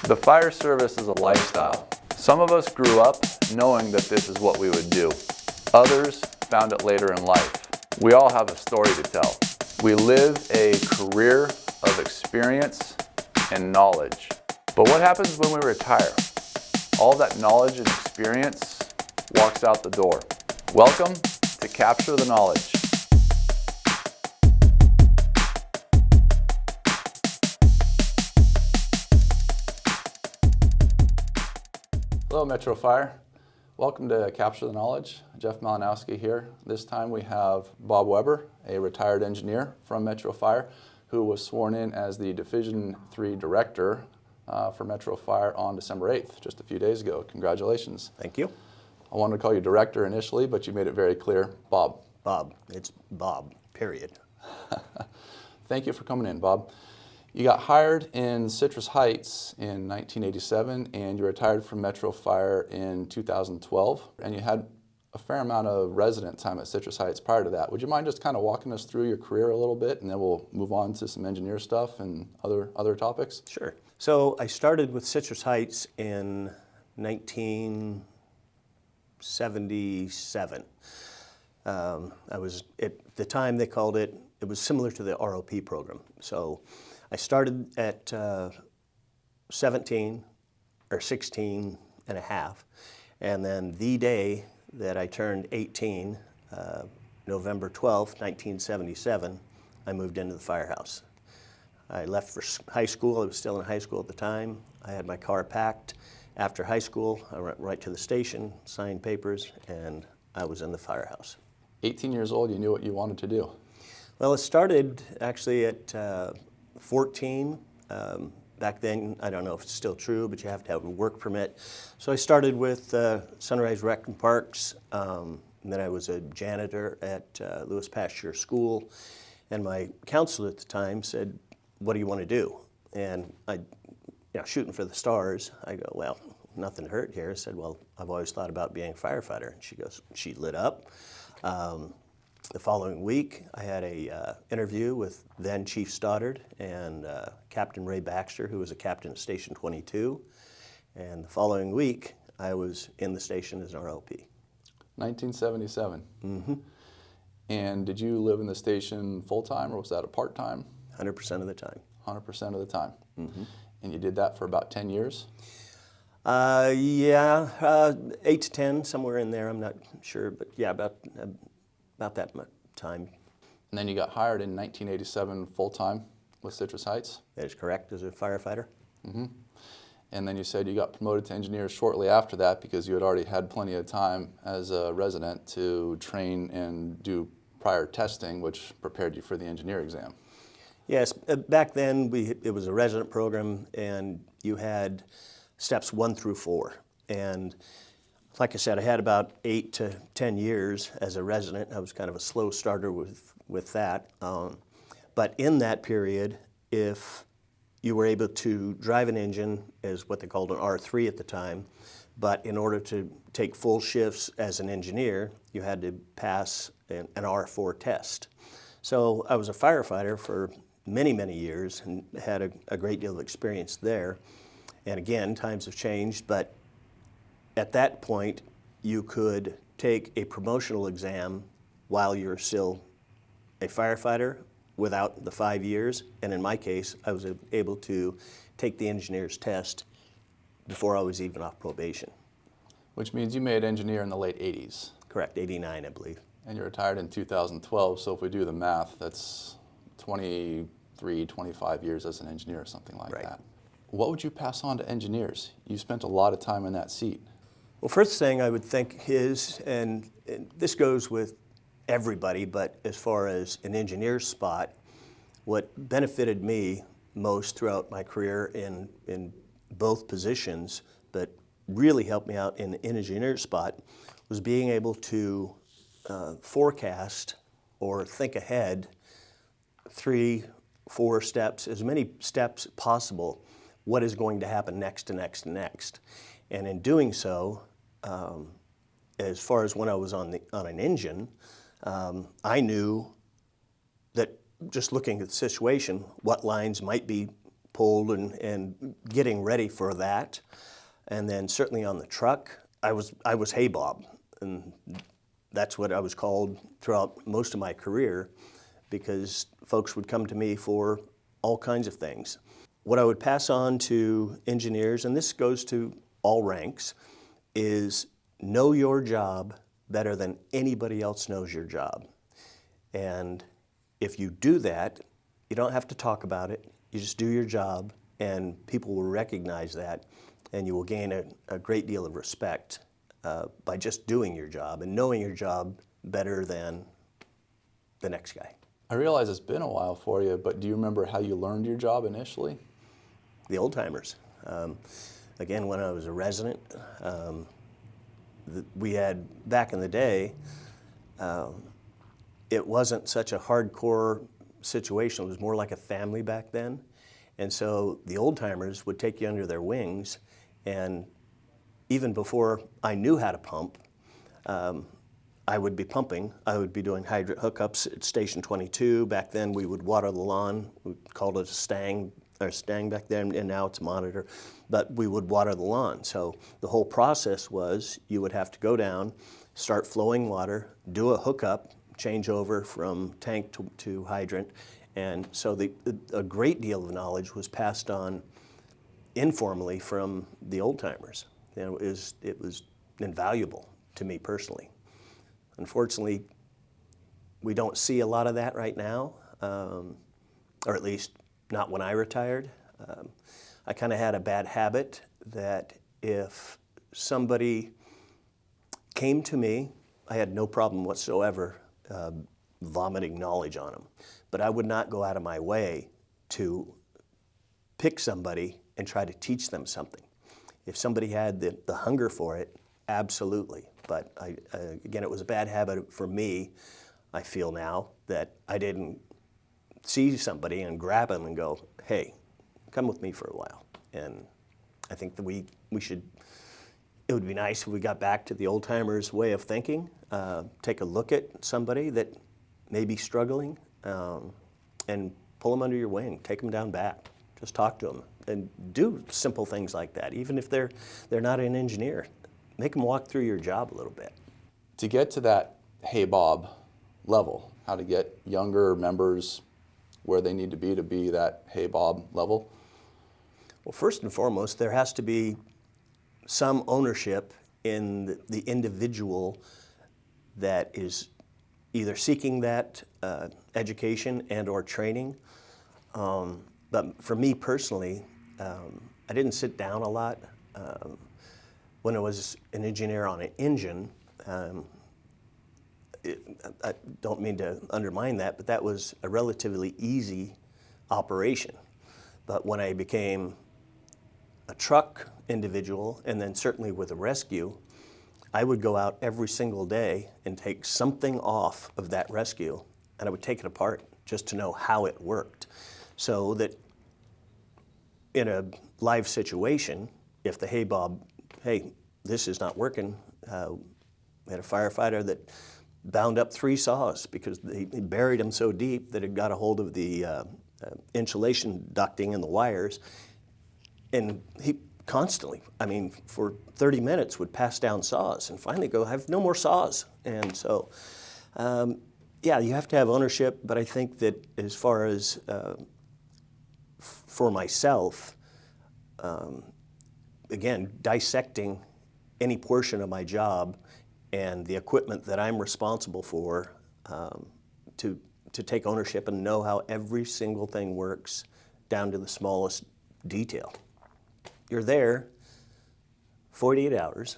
The fire service is a lifestyle. Some of us grew up knowing that this is what we would do. Others found it later in life. We all have a story to tell. We live a career of experience and knowledge. But what happens when we retire? All that knowledge and experience walks out the door. Welcome to Capture the Knowledge. Hello, Metro Fire. Welcome to Capture the Knowledge. Jeff Malinowski here. This time we have Bob Weber, a retired engineer from Metro Fire, who was sworn in as the Division III Director for Metro Fire on December 8th, just a few days ago. Congratulations. Thank you. I wanted to call you Director initially, but you made it very clear, Bob. Bob. It's Bob, period. Thank you for coming in, Bob. You got hired in Citrus Heights in 1987, and you retired from Metro Fire in 2012, and you had a fair amount of resident time at Citrus Heights prior to that. Would you mind just kind of walking us through your career a little bit, and then we'll move on to some engineer stuff and other topics? Sure. So I started with Citrus Heights in 1977. I was, at the time they called it was similar to the ROP program. So I started at 17 or 16 and a half, and then the day that I turned 18, November 12th, 1977, I moved into the firehouse. I left for high school. I was still in high school at the time. I had my car packed. After high school, I went right to the station, signed papers, and I was in the firehouse. 18 years old, you knew what you wanted to do. Well, it started actually at 14. Back then, I don't know if it's still true, but you have to have a work permit. So I started with Sunrise Rec and Parks, and then I was a janitor at Lewis Pasteur School, and my counselor at the time said, "What do you want to do?" And I, shooting for the stars, I go, "Well, nothing hurt here." I said, "Well, I've always thought about being a firefighter." And she lit up. The following week, I had a interview with then Chief Stoddard and Captain Ray Baxter, who was a captain at Station 22. And the following week, I was in the station as an ROP. 1977. Mm-hmm. And did you live in the station full-time, or was that a part-time? 100% of the time. 100% of the time. Mm-hmm. And you did that for about 10 years? 8 to 10, somewhere in there. I'm not sure, but yeah, about that much time. And then you got hired in 1987 full-time with Citrus Heights? That is correct, as a firefighter. Mm-hmm. And then you said you got promoted to engineer shortly after that because you had already had plenty of time as a resident to train and do prior testing, which prepared you for the engineer exam. Yes, back then it was a resident program, and you had steps 1 through 4. And like I said, I had about 8 to 10 years as a resident. I was kind of a slow starter with that. But in that period, if you were able to drive an engine as what they called an R3 at the time, but in order to take full shifts as an engineer, you had to pass an R4 test. So I was a firefighter for many, many years and had a great deal of experience there. And again, times have changed, but at that point, you could take a promotional exam while you're still a firefighter without the 5 years. And in my case, I was able to take the engineer's test before I was even off probation. Which means you made engineer in the late 80s. Correct, 89, I believe. And you retired in 2012, so if we do the math, that's 23, 25 years as an engineer or something like that. What would you pass on to engineers? You spent a lot of time in that seat. Well, first thing I would think is, and this goes with everybody, but as far as an engineer's spot, what benefited me most throughout my career in both positions, but really helped me out in an engineer's spot, was being able to forecast or think ahead 3, 4 steps, as many steps possible, what is going to happen next to next to next. And in doing so, as far as when I was on an engine, I knew that just looking at the situation, what lines might be pulled and getting ready for that. And then certainly on the truck, I was Hey Bob, and that's what I was called throughout most of my career, because folks would come to me for all kinds of things. What I would pass on to engineers, and this goes to all ranks, is know your job better than anybody else knows your job. And if you do that, you don't have to talk about it. You just do your job, and people will recognize that, and you will gain a great deal of respect by just doing your job and knowing your job better than the next guy. I realize it's been a while for you, but do you remember how you learned your job initially? The old timers. Again, when I was a resident, we had, back in the day, it wasn't such a hardcore situation. It was more like a family back then. And so the old timers would take you under their wings, and even before I knew how to pump, I would be pumping. I would be doing hydrant hookups at Station 22. Back then we would water the lawn. We called it a stang back then, and now it's a monitor. But we would water the lawn. So the whole process was you would have to go down, start flowing water, do a hookup, change over from tank to hydrant. And so a great deal of knowledge was passed on informally from the old timers. And it was invaluable to me personally. Unfortunately, we don't see a lot of that right now, or at least not when I retired. I kind of had a bad habit that if somebody came to me, I had no problem whatsoever vomiting knowledge on them. But I would not go out of my way to pick somebody and try to teach them something. If somebody had the hunger for it, absolutely. But again, it was a bad habit for me, I feel now, that I didn't see somebody and grab them and go, hey, come with me for a while. And I think that we should, it would be nice if we got back to the old timers' way of thinking, take a look at somebody that may be struggling, and pull them under your wing, take them down back, just talk to them, and do simple things like that. Even if they're not an engineer, make them walk through your job a little bit. To get to that Hey Bob level, how to get younger members where they need to be that Hey Bob level? Well, first and foremost, there has to be some ownership in the individual that is either seeking that education and or training. But for me personally, I didn't sit down a lot. When I was an engineer on an engine, I don't mean to undermine that, but that was a relatively easy operation. But when I became a truck individual, and then certainly with a rescue, I would go out every single day and take something off of that rescue, and I would take it apart just to know how it worked. So that in a live situation, if the Hey Bob, hey, this is not working, we had a firefighter that bound up 3 saws because he buried them so deep that it got a hold of the insulation ducting and the wires, and he constantly, I mean, for 30 minutes would pass down saws and finally go, I have no more saws. And so, yeah, you have to have ownership, but I think that as far as for myself, again, dissecting any portion of my job and the equipment that I'm responsible for, to take ownership and know how every single thing works down to the smallest detail. You're there 48 hours.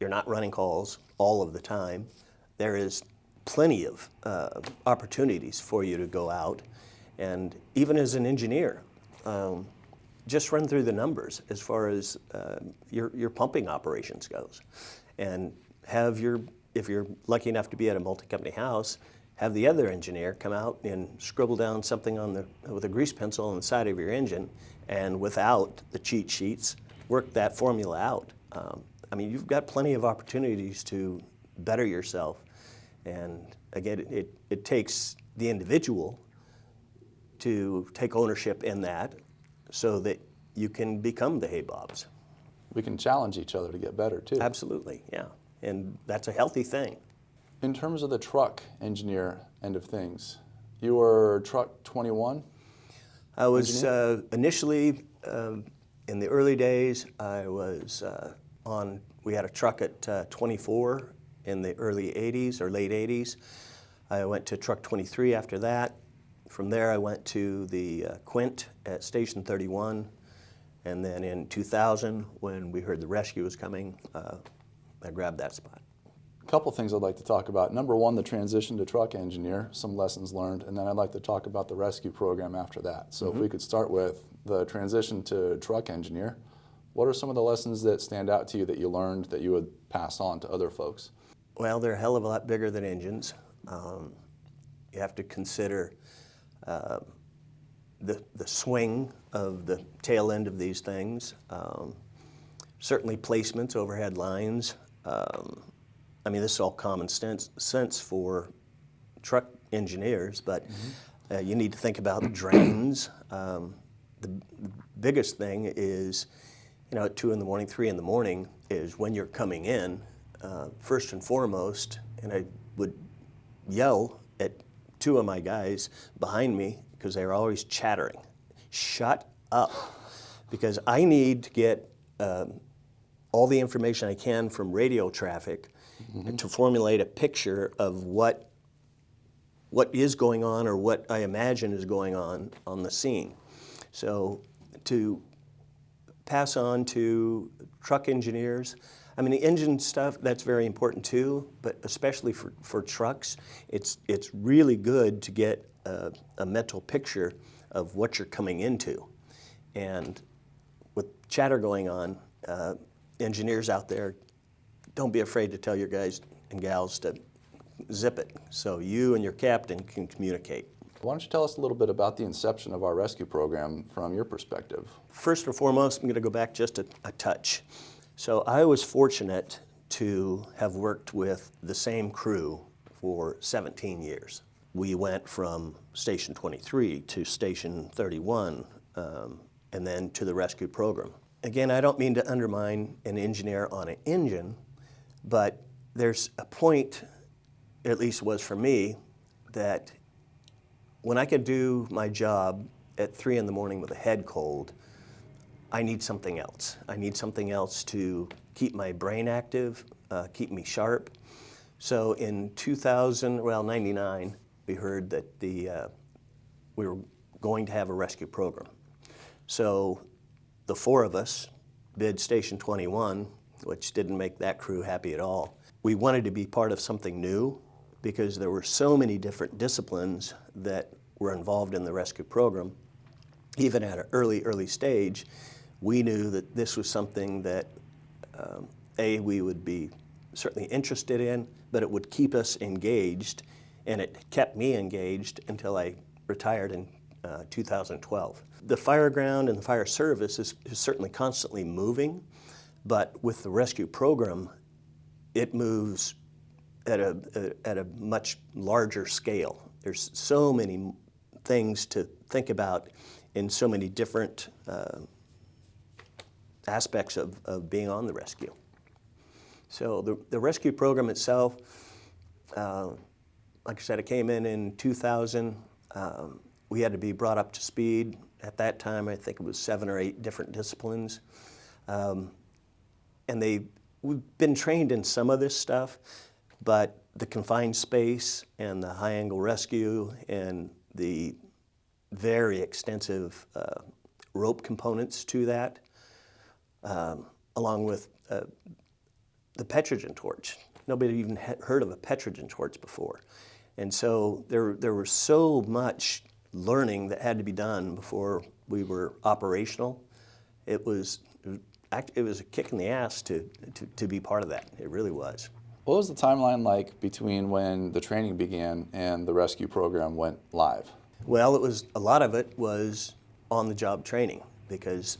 You're not running calls all of the time. There is plenty of opportunities for you to go out. And even as an engineer, just run through the numbers as far as your pumping operations goes. And have if you're lucky enough to be at a multi-company house, have the other engineer come out and scribble down something with a grease pencil on the side of your engine, and without the cheat sheets, work that formula out. I mean, you've got plenty of opportunities to better yourself. And again, it takes the individual to take ownership in that, so that you can become the Hay Bobs. We can challenge each other to get better too. Absolutely, yeah. And that's a healthy thing. In terms of the truck engineer end of things, you were truck 21? I was initially, in the early days, I was we had a truck at 24 in the early 80s or late 80s. I went to truck 23 after that. From there I went to the Quint at Station 31. And then in 2000, when we heard the rescue was coming, I grabbed that spot. A couple things I'd like to talk about. Number one, the transition to truck engineer, some lessons learned, and then I'd like to talk about the rescue program after that. So if we could start with the transition to truck engineer, what are some of the lessons that stand out to you that you learned that you would pass on to other folks? Well, they're a hell of a lot bigger than engines. You have to consider the swing of the tail end of these things. Certainly placements, overhead lines. I mean, this is all common sense for truck engineers, but you need to think about drains. The biggest thing is, at 2 in the morning, 3 in the morning, is when you're coming in, first and foremost, and I would yell at 2 of my guys behind me because they were always chattering. Shut up, because I need to get all the information I can from radio traffic to formulate a picture of what is going on or what I imagine is going on the scene. So to pass on to truck engineers, I mean, the engine stuff, that's very important too, but especially for trucks, it's really good to get a mental picture of what you're coming into. And with chatter going on, engineers out there, don't be afraid to tell your guys and gals to zip it so you and your captain can communicate. Why don't you tell us a little bit about the inception of our rescue program from your perspective? First and foremost, I'm going to go back just a touch. So I was fortunate to have worked with the same crew for 17 years. We went from Station 23 to Station 31 and then to the rescue program. Again, I don't mean to undermine an engineer on an engine, but there's a point, at least was for me, that when I could do my job at 3 in the morning with a head cold, I need something else. I need something else to keep my brain active, keep me sharp. So in 99, we heard that we were going to have a rescue program. So the 4 of us bid Station 21, which didn't make that crew happy at all. We wanted to be part of something new because there were so many different disciplines that were involved in the rescue program. Even at an early stage, we knew that this was something that, we would be certainly interested in, but it would keep us engaged, and it kept me engaged until I retired in 2012. The fire ground and the fire service is certainly constantly moving, but with the rescue program, it moves at a much larger scale. There's so many things to think about in so many different aspects of being on the rescue. So the rescue program itself, like I said, it came in 2000. We had to be brought up to speed. At that time, I think it was 7 or 8 different disciplines. And we've been trained in some of this stuff, but the confined space and the high angle rescue and the very extensive rope components to that, along with the Petrogen torch. Nobody even heard of a Petrogen torch before. And so there was so much learning that had to be done before we were operational. It was a kick in the ass to be part of that. It really was. What was the timeline like between when the training began and the rescue program went live? Well, a lot of it was on-the-job training because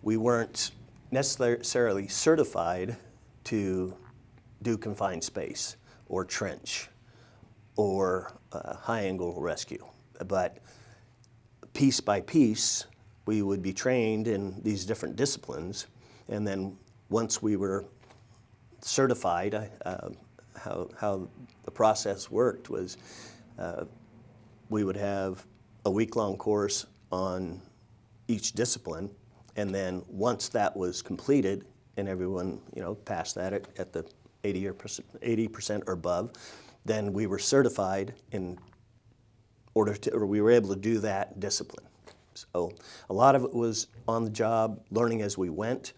we weren't necessarily certified to do confined space or trench or high-angle rescue. But piece by piece, we would be trained in these different disciplines, and then once we were certified, how the process worked was we would have a week-long course on each discipline, and then once that was completed and everyone passed that at the 80% or above, then we were certified in order to, or we were able to do that discipline. So a lot of it was on the job, learning as we went,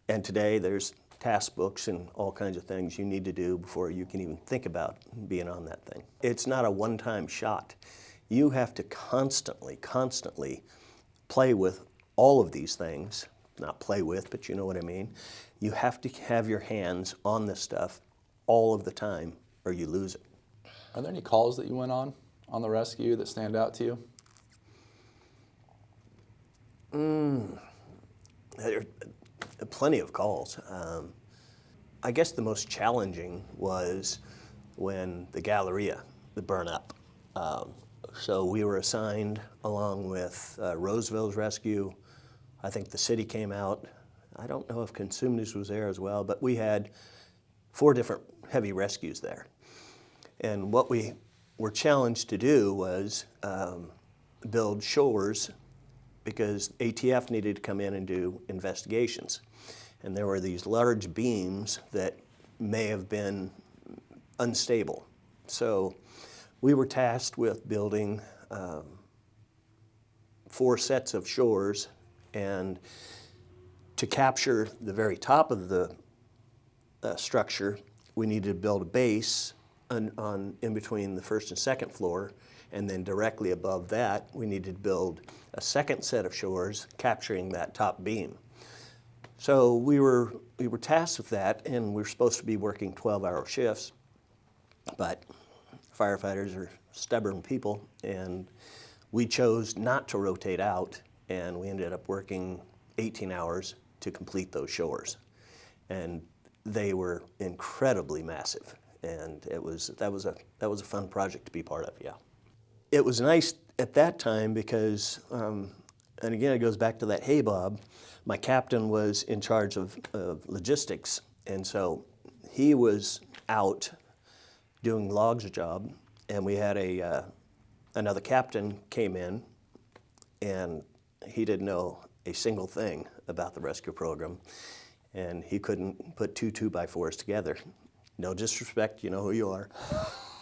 and today there's task books and all kinds of things you need to do before you can even think about being on that thing. It's not a one-time shot. You have to constantly play with all of these things. Not play with, but you know what I mean. You have to have your hands on this stuff all of the time or you lose it. Are there any calls that you went on the rescue that stand out to you? There are plenty of calls. I guess the most challenging was when the Galleria would burn up. So we were assigned along with Roseville's rescue. I think the city came out. I don't know if Consumnes was there as well, but we had 4 different heavy rescues there. And what we were challenged to do was build shores because ATF needed to come in and do investigations. And there were these large beams that may have been unstable. So we were tasked with building 4 sets of shores, and to capture the very top of the structure, we needed to build a base in between the first and second floor, and then directly above that, we needed to build a second set of shores capturing that top beam. So we were tasked with that, and we were supposed to be working 12-hour shifts, but firefighters are stubborn people, and we chose not to rotate out, and we ended up working 18 hours to complete those shores. And they were incredibly massive, and that was a fun project to be part of, yeah. It was nice at that time because, and again it goes back to that hay bob, my captain was in charge of logistics, and so he was out doing logs job, and we had another captain came in, and he didn't know a single thing about the rescue program, and he couldn't put 2 2x4s together. No disrespect, you know who you are.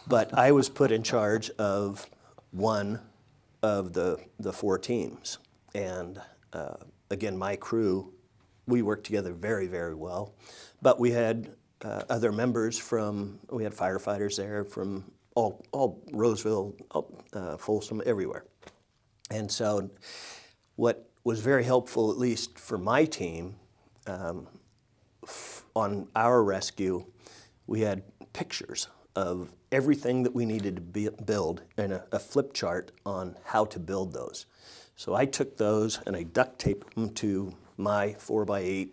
But I was put in charge of one of the 4 teams. And again, my crew, we worked together very, very well. But we had other members we had firefighters there from all Roseville, Folsom, everywhere. And so what was very helpful, at least for my team, on our rescue, we had pictures of everything that we needed to build and a flip chart on how to build those. So I took those and I duct taped them to my 4x8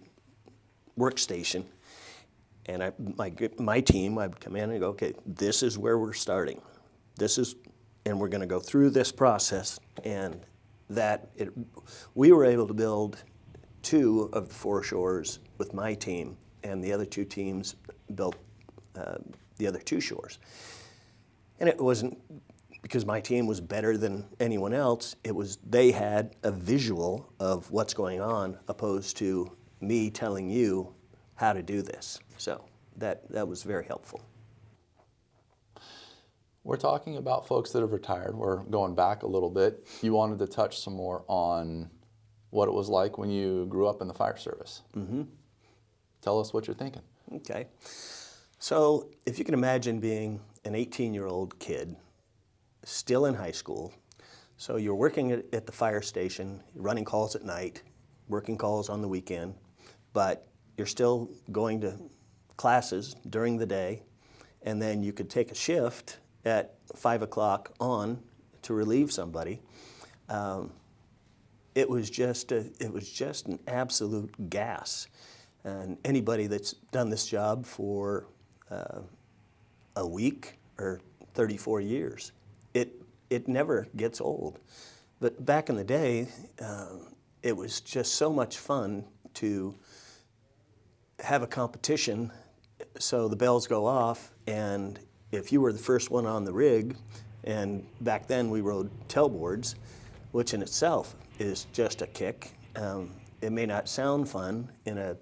workstation, and my team, I would come in and go, okay, this is where we're starting. And we're going to go through this process, and we were able to build 2 of the 4 shores with my team, and the other 2 teams built the other 2 shores. And it wasn't because my team was better than anyone else, it was they had a visual of what's going on opposed to me telling you how to do this. So that was very helpful. We're talking about folks that have retired. We're going back a little bit. You wanted to touch some more on what it was like when you grew up in the fire service. Mm-hmm. Tell us what you're thinking. Okay. So if you can imagine being an 18-year-old kid, still in high school, so you're working at the fire station, running calls at night, working calls on the weekend, but you're still going to classes during the day, and then you could take a shift at 5 o'clock on to relieve somebody. It was just an absolute gas. And anybody that's done this job for a week or 34 years, it never gets old. But back in the day, it was just so much fun to have a competition. So the bells go off, and if you were the first one on the rig, and back then we rode tailboards, which in itself is just a kick. It may not sound fun in a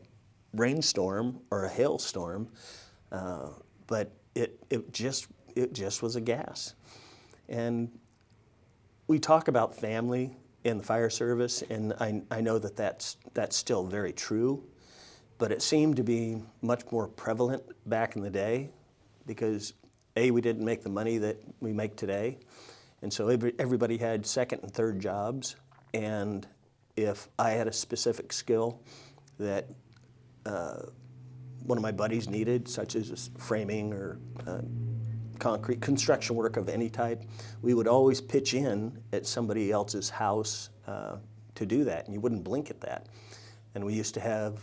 rainstorm or a hailstorm, but it just was a gas. And we talk about family in the fire service, and I know that that's still very true, but it seemed to be much more prevalent back in the day because A, we didn't make the money that we make today, and so everybody had second and third jobs, and if I had a specific skill that one of my buddies needed, such as framing or concrete construction work of any type, we would always pitch in at somebody else's house to do that, and you wouldn't blink at that. And we used to have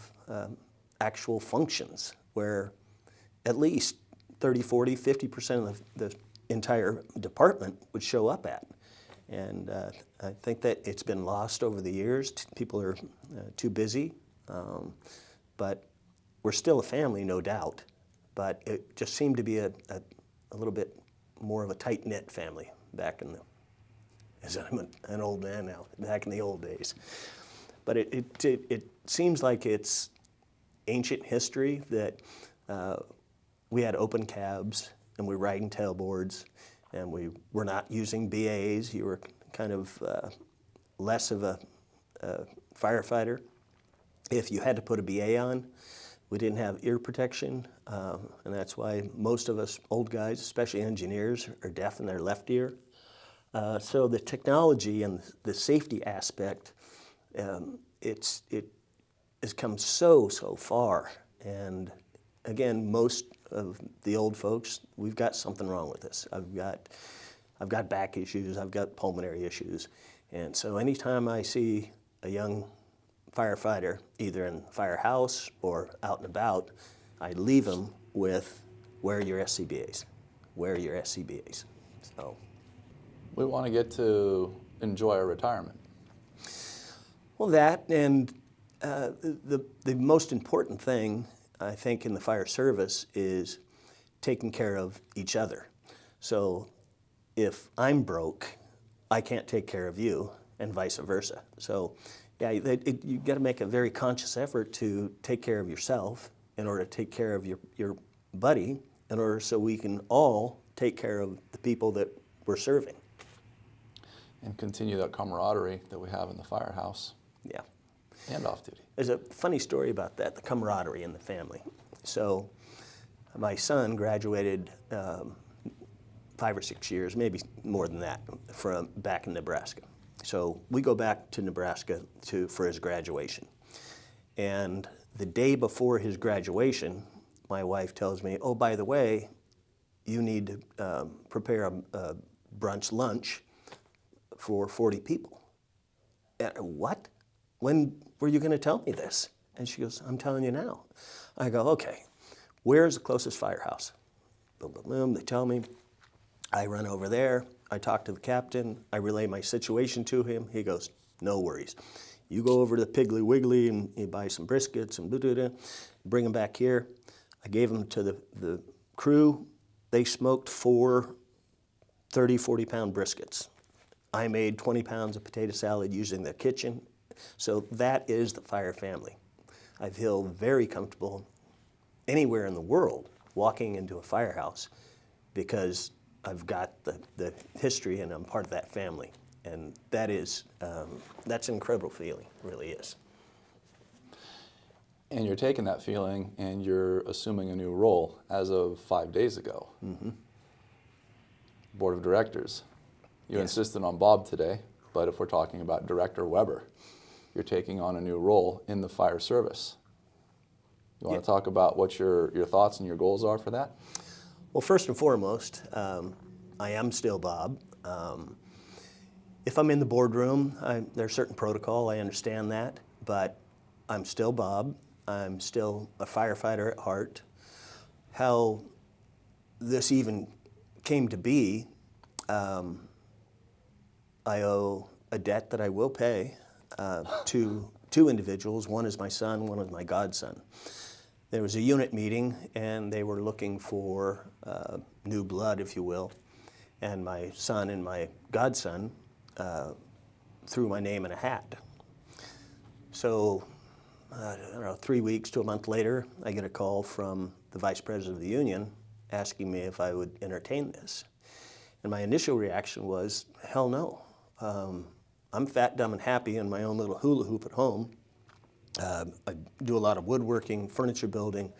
actual functions where at least 30, 40, 50% of the entire department would show up at. And I think that it's been lost over the years. People are too busy, but we're still a family, no doubt. But it just seemed to be a little bit more of a tight-knit family back in the, as I'm an old man now, back in the old days. But it seems like it's ancient history that we had open cabs and we were riding tailboards and we were not using BAs. You were kind of less of a firefighter. If you had to put a BA on, we didn't have ear protection, and that's why most of us old guys, especially engineers, are deaf in their left ear. So the technology and the safety aspect, it has come so far. And again, most of the old folks, we've got something wrong with us. I've got back issues, I've got pulmonary issues, and so anytime I see a young firefighter, either in the firehouse or out and about, I leave them with, wear your SCBAs, wear your SCBAs. So, We want to get to enjoy our retirement. well, that and the most important thing, I think, in the fire service is taking care of each other. So if I'm broke, I can't take care of you, and vice versa. So yeah, you got to make a very conscious effort to take care of yourself in order to take care of your buddy, in order so we can all take care of the people that we're serving. And continue that camaraderie that we have in the firehouse. Yeah. And off duty. There's a funny story about that, the camaraderie in the family. So my son graduated 5 or 6 years, maybe more than that, from back in Nebraska. So we go back to Nebraska for his graduation. And the day before his graduation, my wife tells me, oh, by the way, you need to prepare a brunch lunch for 40 people. And, what? When were you going to tell me this? And she goes, I'm telling you now. I go, okay, where's the closest firehouse? Boom, boom, boom. They tell me. I run over there. I talk to the captain. I relay my situation to him. He goes, no worries. You go over to the Piggly Wiggly and you buy some briskets and bring them back here. I gave them to the crew. They smoked 4 30, 40-pound briskets. I made 20 pounds of potato salad using the kitchen. So that is the fire family. I feel very comfortable anywhere in the world walking into a firehouse because I've got the history and I'm part of that family. And that is, that's an incredible feeling, it really is. And you're taking that feeling and you're assuming a new role as of 5 days ago. Mm-hmm. Board of Directors. You Yes. insisted on Bob today, but if we're talking about Director Weber, you're taking on a new role in the fire service. You want to talk about what your thoughts and your goals are for that? Well, first and foremost, I am still Bob. If I'm in the boardroom, there's certain protocol, I understand that, but I'm still Bob. I'm still a firefighter at heart. How this even came to be, I owe a debt that I will pay to two individuals. One is my son, one is my godson. There was a unit meeting, and they were looking for new blood, if you will. And my son and my godson threw my name in a hat. So, I don't know, 3 weeks to a month later, I get a call from the vice president of the union asking me if I would entertain this. And my initial reaction was, hell no. I'm fat, dumb, and happy in my own little hula hoop at home. I do a lot of woodworking, furniture building.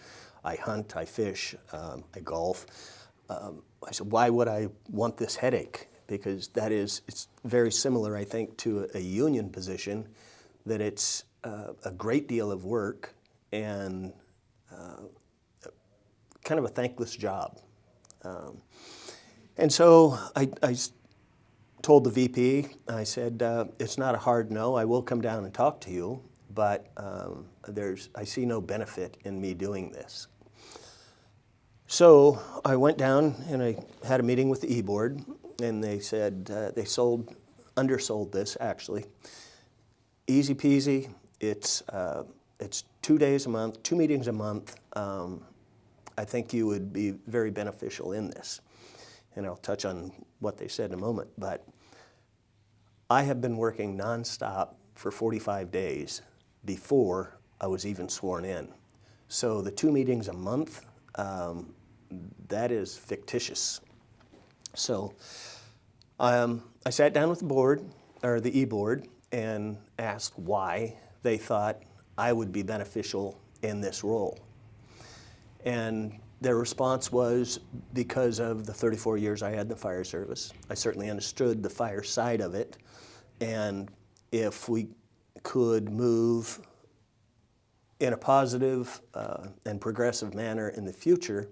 I hunt, I fish, I golf. I said, why would I want this headache? Because it's very similar, I think, to a union position, that it's a great deal of work and kind of a thankless job. And so I told the VP, I said, it's not a hard no, I will come down and talk to you, but I see no benefit in me doing this. So I went down and I had a meeting with the E-Board, and they said they undersold this actually. Easy peasy, it's 2 days a month, 2 meetings a month. I think you would be very beneficial in this. And I'll touch on what they said in a moment, but I have been working nonstop for 45 days before I was even sworn in. So the 2 meetings a month, that is fictitious. So I sat down with the board, or the E-Board, and asked why they thought I would be beneficial in this role. And their response was because of the 34 years I had in the fire service. I certainly understood the fire side of it, and if we could move in a positive and progressive manner in the future,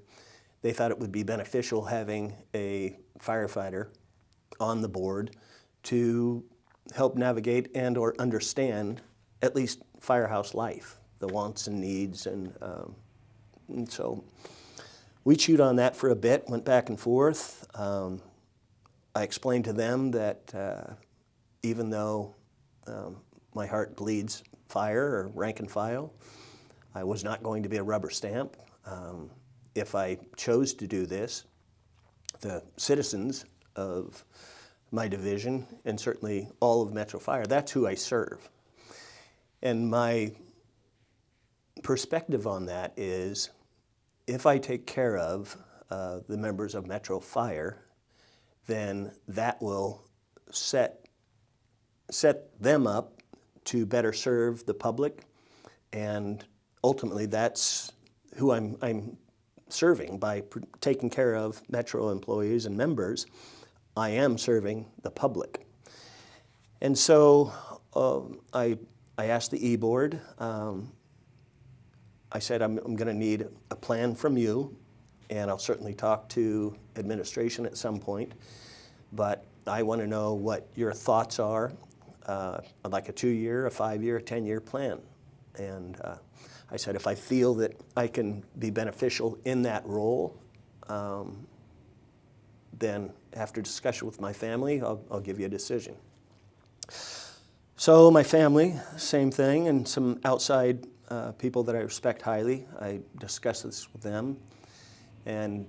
they thought it would be beneficial having a firefighter on the board to help navigate and or understand at least firehouse life, the wants and needs, and so we chewed on that for a bit, went back and forth. I explained to them that even though my heart bleeds fire or rank and file, I was not going to be a rubber stamp. If I chose to do this, the citizens of my division, and certainly all of Metro Fire, that's who I serve. And my perspective on that is, if I take care of the members of Metro Fire, then that will set them up to better serve the public, and ultimately that's who I'm serving. By taking care of Metro employees and members, I am serving the public. And so I asked the E-Board, I said, I'm going to need a plan from you, and I'll certainly talk to administration at some point, but I want to know what your thoughts are. I'd like a 2-year, a 5-year, a 10-year plan. And I said, if I feel that I can be beneficial in that role, then after discussion with my family, I'll give you a decision. So my family, same thing, and some outside people that I respect highly, I discussed this with them, and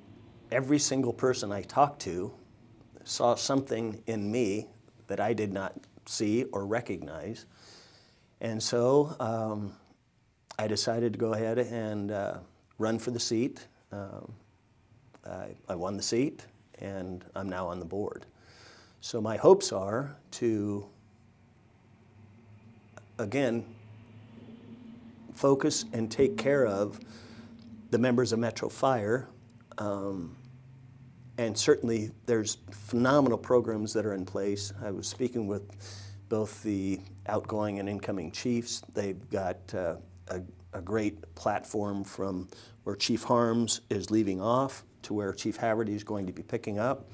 every single person I talked to saw something in me that I did not see or recognize. And so I decided to go ahead and run for the seat. I won the seat, and I'm now on the board. So my hopes are to, again, focus and take care of the members of Metro Fire. And certainly there's phenomenal programs that are in place. I was speaking with both the outgoing and incoming chiefs. They've got a great platform from where Chief Harms is leaving off to where Chief Haverty is going to be picking up.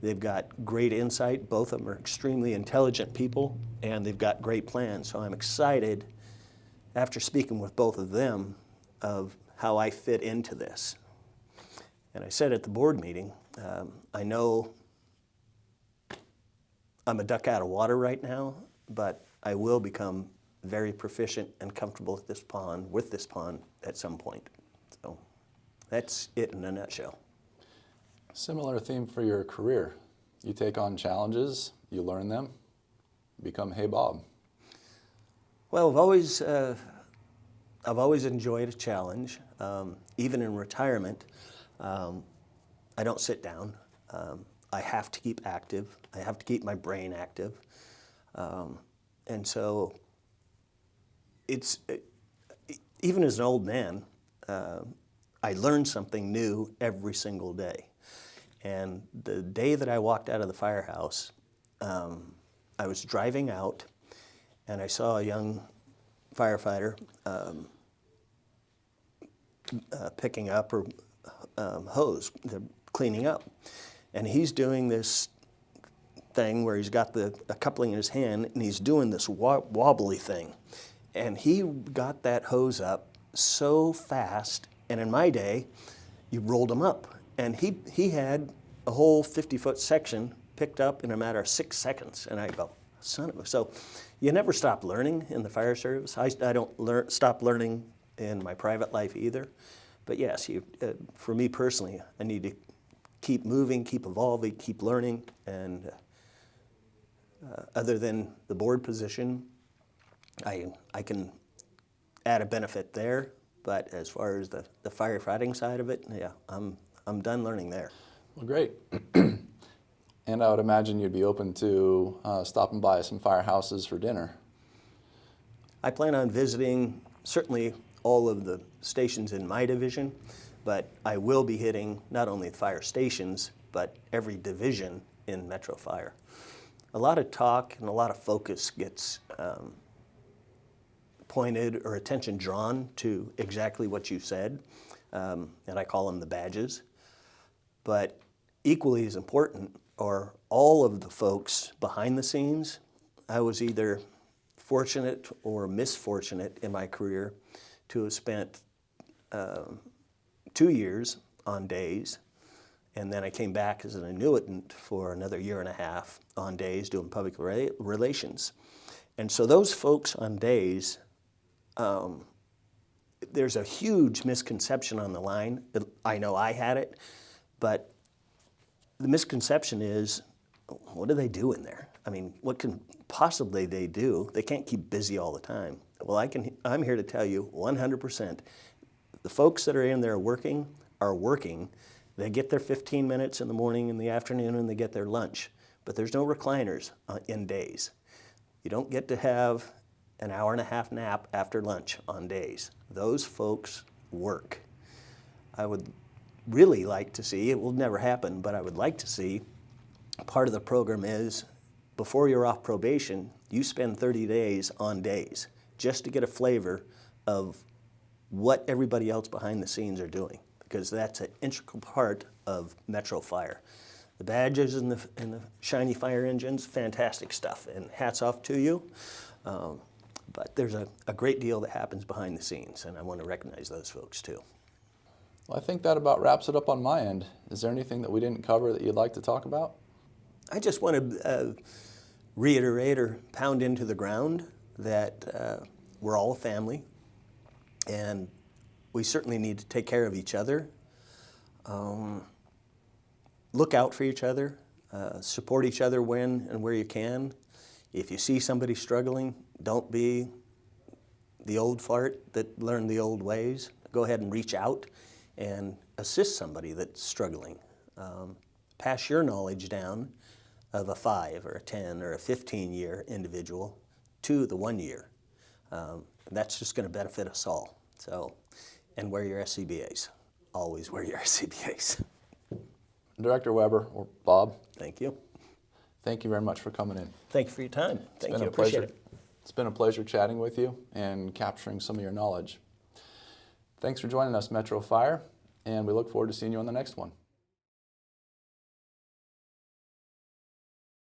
They've got great insight. Both of them are extremely intelligent people, and they've got great plans. So I'm excited, after speaking with both of them, of how I fit into this. And I said at the board meeting, I know I'm a duck out of water right now, but I will become very proficient and comfortable at this pond, with this pond at some point. So that's it in a nutshell. Similar theme for your career. You take on challenges, you learn them, become Hey Bob. Well, I've always enjoyed a challenge. Even in retirement, I don't sit down. I have to keep active. I have to keep my brain active. And so even as an old man, I learn something new every single day. And the day that I walked out of the firehouse, I was driving out and I saw a young firefighter picking up or hose, cleaning up. And he's doing this thing where he's got a coupling in his hand and he's doing this wobbly thing. And he got that hose up so fast, and in my day, you rolled them up. And he had a whole 50-foot section picked up in a matter of 6 seconds. And I go, son of a... So you never stop learning in the fire service. I don't stop learning in my private life either. But yes, for me personally, I need to keep moving, keep evolving, keep learning. And other than the board position, I can add a benefit there. But as far as the firefighting side of it, yeah, I'm done learning there. Well, great. And I would imagine you'd be open to stopping by some firehouses for dinner. I plan on visiting certainly all of the stations in my division, but I will be hitting not only the fire stations, but every division in Metro Fire. A lot of talk and a lot of focus gets pointed or attention drawn to exactly what you said, and I call them the badges. But equally as important are all of the folks behind the scenes. I was either fortunate or misfortunate in my career to have spent 2 years on days, and then I came back as an annuitant for another 1.5 years on days doing public relations. And so those folks on days, there's a huge misconception on the line. I know I had it, but the misconception is, what do they do in there? I mean, what can possibly they do? They can't keep busy all the time. Well, I'm here to tell you 100%, the folks that are in there working are working. They get their 15 minutes in the morning, in the afternoon, and they get their lunch. But there's no recliners in days. You don't get to have an 1.5 hour nap after lunch on days. Those folks work. I would really like to see, it will never happen, but I would like to see, part of the program is, before you're off probation, you spend 30 days on days, just to get a flavor of what everybody else behind the scenes are doing, because that's an integral part of Metro Fire. The badges and the shiny fire engines, fantastic stuff, and hats off to you. But there's a great deal that happens behind the scenes, and I want to recognize those folks too. Well, I think that about wraps it up on my end. Is there anything that we didn't cover that you'd like to talk about? I just want to reiterate or pound into the ground that we're all a family, and we certainly need to take care of each other, look out for each other, support each other when and where you can. If you see somebody struggling, don't be the old fart that learned the old ways. Go ahead and reach out and assist somebody that's struggling. Pass your knowledge down of a 5 or a 10 or a 15-year individual to the 1 year. That's just going to benefit us all. So, and wear your SCBAs. Always wear your SCBAs. Director Weber, or Bob. Thank you. Thank you very much for coming in. Thank you for your time. Thank you. Appreciate it. It's been a pleasure chatting with you and capturing some of your knowledge. Thanks for joining us, Metro Fire, and we look forward to seeing you on the next one.